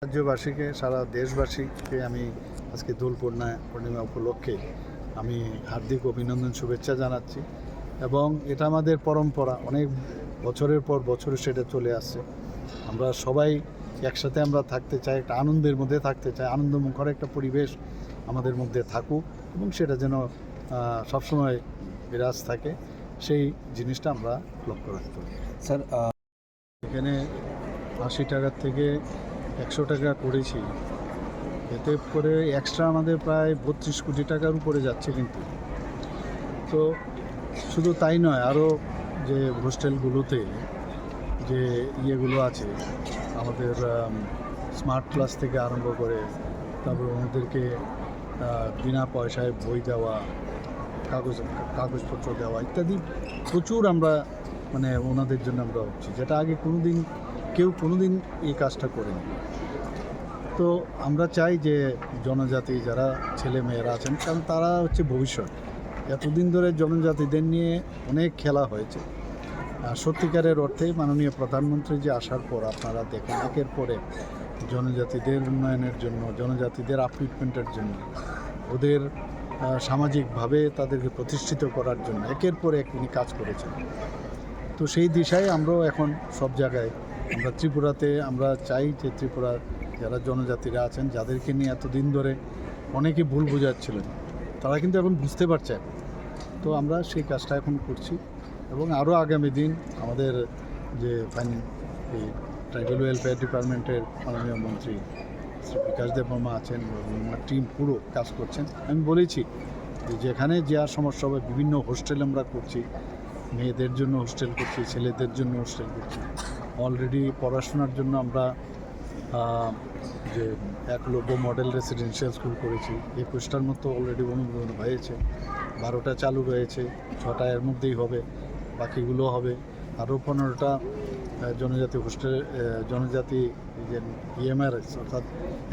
রাজ্যবাসীকে, সারা দেশবাসীকে আমি আজকে দোল পূর্ণিমা উপলক্ষে আমি হার্দিক অভিনন্দন, শুভেচ্ছা জানাচ্ছি। এবং এটা আমাদের পরম্পরা, অনেক বছরের পর বছর সেটা চলে আসছে। আমরা সবাই একসাথে আমরা থাকতে চাই, একটা আনন্দের মধ্যে থাকতে চাই, আনন্দমুখর একটা পরিবেশ আমাদের মধ্যে থাকুক এবং সেটা যেন সবসময় বিরাজ থাকে, সেই জিনিসটা আমরা লক্ষ্য রাখতে হবে। স্যার, এখানে 80 টাকার থেকে 100 টাকা করেছি, এতে করে এক্সট্রা আমাদের প্রায় 32 কোটি টাকার উপরে যাচ্ছে। কিন্তু তো শুধু তাই নয়, আরও যে হোস্টেলগুলোতে যে ইয়েগুলো আছে আমাদের, স্মার্ট ক্লাস থেকে আরম্ভ করে তারপর ওনাদেরকে বিনা পয়সায় বই দেওয়া, কাগজপত্র দেওয়া ইত্যাদি প্রচুর আমরা মানে ওনাদের জন্য আমরা হচ্ছি, যেটা আগে কেউ কোনোদিন এই কাজটা করেনি। তো আমরা চাই যে জনজাতি যারা ছেলে মেয়েরা আছেন, কারণ তারা হচ্ছে ভবিষ্যৎ। এতদিন ধরে জনজাতিদের নিয়ে অনেক খেলা হয়েছে। সত্যিকারের অর্থে মাননীয় প্রধানমন্ত্রী যে আসার পর আপনারা দেখেন একের পরে জনজাতিদের উন্নয়নের জন্য, জনজাতিদের আপলিফমেন্টের জন্য, ওদের সামাজিকভাবে তাদেরকে প্রতিষ্ঠিত করার জন্য একের পর এক উনি কাজ করেছেন। তো সেই দিশায় আমরাও এখন সব জায়গায়, আমরা ত্রিপুরাতে আমরা চাই যে ত্রিপুরার যারা জনজাতিরা আছেন, যাদেরকে নিয়ে এতদিন ধরে অনেকে ভুল বোঝাচ্ছিলেন, তারা কিন্তু এখন বুঝতে পারছে। তো আমরা সেই কাজটা এখন করছি এবং আরও আগামী দিন আমাদের যে এই ট্রাইবাল ওয়েলফেয়ার ডিপার্টমেন্টের মাননীয় মন্ত্রী শ্রী বিকাশ দেববর্মা আছেন এবং ওনার টিম পুরো কাজ করছেন। আমি বলেছি যে যেখানে যা সমস্যা হবে বিভিন্ন হোস্টেল আমরা করছি, মেয়েদের জন্য হোস্টেল করছি, ছেলেদের জন্য হোস্টেল করছি। অলরেডি পড়াশোনার জন্য আমরা যে একলব্য মডেল রেসিডেন্সিয়াল স্কুল করেছি, 21টার মতো অলরেডি অনুমোদন হয়েছে, 12টা চালু রয়েছে, 6টা এর মধ্যেই হবে, বাকিগুলো হবে। আরও 15টা জনজাতি হোস্টেল, জনজাতি যে ইএমআরএস অর্থাৎ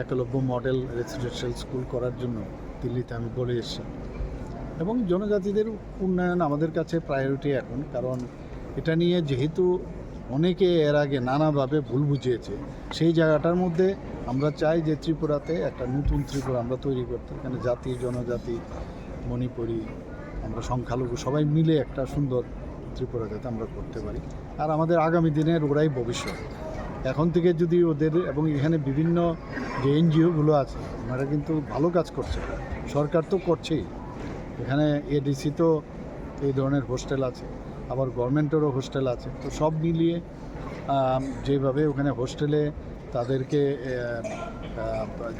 একলব্য মডেল রেসিডেন্সিয়াল স্কুল করার জন্য দিল্লিতে আমি বলে এসেছি। এবং জনজাতিদের উন্নয়ন আমাদের কাছে প্রায়োরিটি এখন, কারণ এটা নিয়ে যেহেতু অনেকে এর আগে নানাভাবে ভুল বুঝিয়েছে, সেই জায়গাটার মধ্যে আমরা চাই যে ত্রিপুরাতে একটা নতুন ত্রিপুরা আমরা তৈরি করতে, এখানে জাতি, জনজাতি, মণিপুরি, আমরা সংখ্যালঘু সবাই মিলে একটা সুন্দর ত্রিপুরা যাতে আমরা করতে পারি। আর আমাদের আগামী দিনের ওরাই ভবিষ্যৎ। এখন থেকে যদি ওদের, এবং এখানে বিভিন্ন যে এনজিওগুলো আছে ওনারা কিন্তু ভালো কাজ করছে, সরকার তো করছেই, এখানে এডিসি তো এই ধরনের হোস্টেল আছে, আবার গভর্নমেন্টেরও হোস্টেল আছে। তো সব মিলিয়ে যেভাবে ওখানে হোস্টেলে তাদেরকে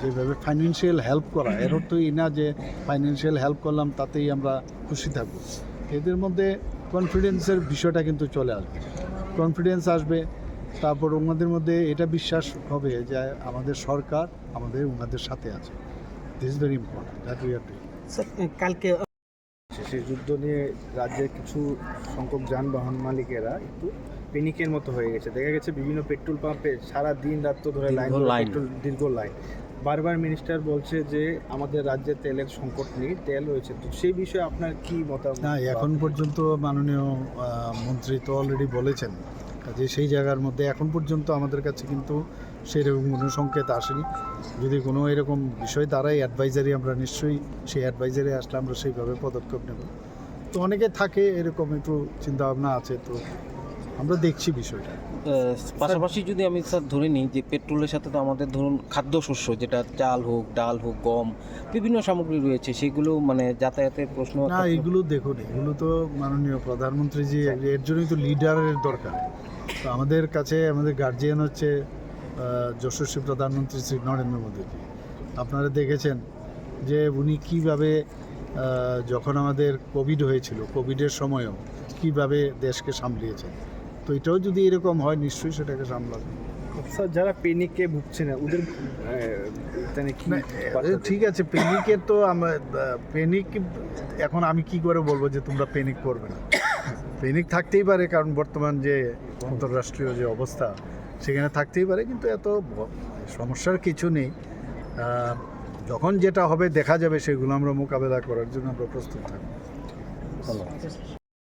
যেভাবে ফাইন্যান্সিয়াল হেল্প করা, এর অর্থ এই না যে ফাইন্যান্সিয়াল হেল্প করলাম তাতেই আমরা খুশি থাকব। এদের মধ্যে কনফিডেন্সের বিষয়টা কিন্তু চলে আসবে, কনফিডেন্স আসবে, তারপর ওনাদের মধ্যে এটা বিশ্বাস হবে যে আমাদের সরকার ওনাদের সাথে আছে। This is very important that we are doing. Sir, কালকে সেই যুদ্ধ নিয়ে রাজ্যের কিছু সংখ্যক যানবাহন মালিকেরা একটু প্যানিকের মতো হয়ে গেছে। দেখা গেছে বিভিন্ন পেট্রোল পাম্পে সারা দিন রাত ধরে দীর্ঘ লাইন। বারবার মিনিস্টার বলছে যে আমাদের রাজ্যে তেলের সংকট নেই, তেল রয়েছে। তো সেই বিষয়ে আপনার কি মতামত? না, এখন পর্যন্ত মাননীয় মন্ত্রী তো অলরেডি বলেছেন যে সেই জায়গার মধ্যে এখন পর্যন্ত আমাদের কাছে কিন্তু সেরকম কোনো সংকেত আসেনি। যদি কোনো এরকম বিষয় দাঁড়ায় অ্যাডভাইজারি, আমরা নিশ্চয়ই সেই অ্যাডভাইজারি আসলে আমরা সেইভাবে পদক্ষেপ নেব। তো অনেকে থাকে এরকম একটু চিন্তাভাবনা আছে, তো আমরা দেখছি বিষয়টা। পাশাপাশি যদি আমি স্যার ধরে নিই যে পেট্রোলের সাথে তো আমাদের ধরুন খাদ্যশস্য, যেটা চাল হোক, ডাল হোক, গম, বিভিন্ন সামগ্রী রয়েছে, সেগুলো মানে যাতায়াতের প্রশ্ন। না, এগুলো দেখুন, এগুলো তো মাননীয় প্রধানমন্ত্রীজি, এর জন্যই তো লিডারের দরকার। তো আমাদের কাছে আমাদের গার্জিয়ান হচ্ছে যশস্বী প্রধানমন্ত্রী শ্রী নরেন্দ্র মোদীজি। আপনারা দেখেছেন যে উনি কীভাবে যখন আমাদের কোভিড হয়েছিল, কোভিডের সময়ও কীভাবে দেশকে সামলিয়েছেন। তো এটাও যদি এরকম হয় নিশ্চয়ই সেটাকে সামলাবে। স্যার, যারা প্যানিকে ভুগছে না ওদের ঠিক আছে, প্যানিকের তো প্যানিক এখন আমি কি করে বলবো যে তোমরা প্যানিক করবে না? প্যানিক থাকতেই পারে, কারণ বর্তমান যে আন্তর্রাষ্ট্রীয় যে অবস্থা সেখানে থাকতেই পারে, কিন্তু এত সমস্যার কিছু নেই। যখন যেটা হবে দেখা যাবে, সেগুলো আমরা মোকাবেলা করার জন্য আমরা প্রস্তুত থাকবো। ধন্যবাদ।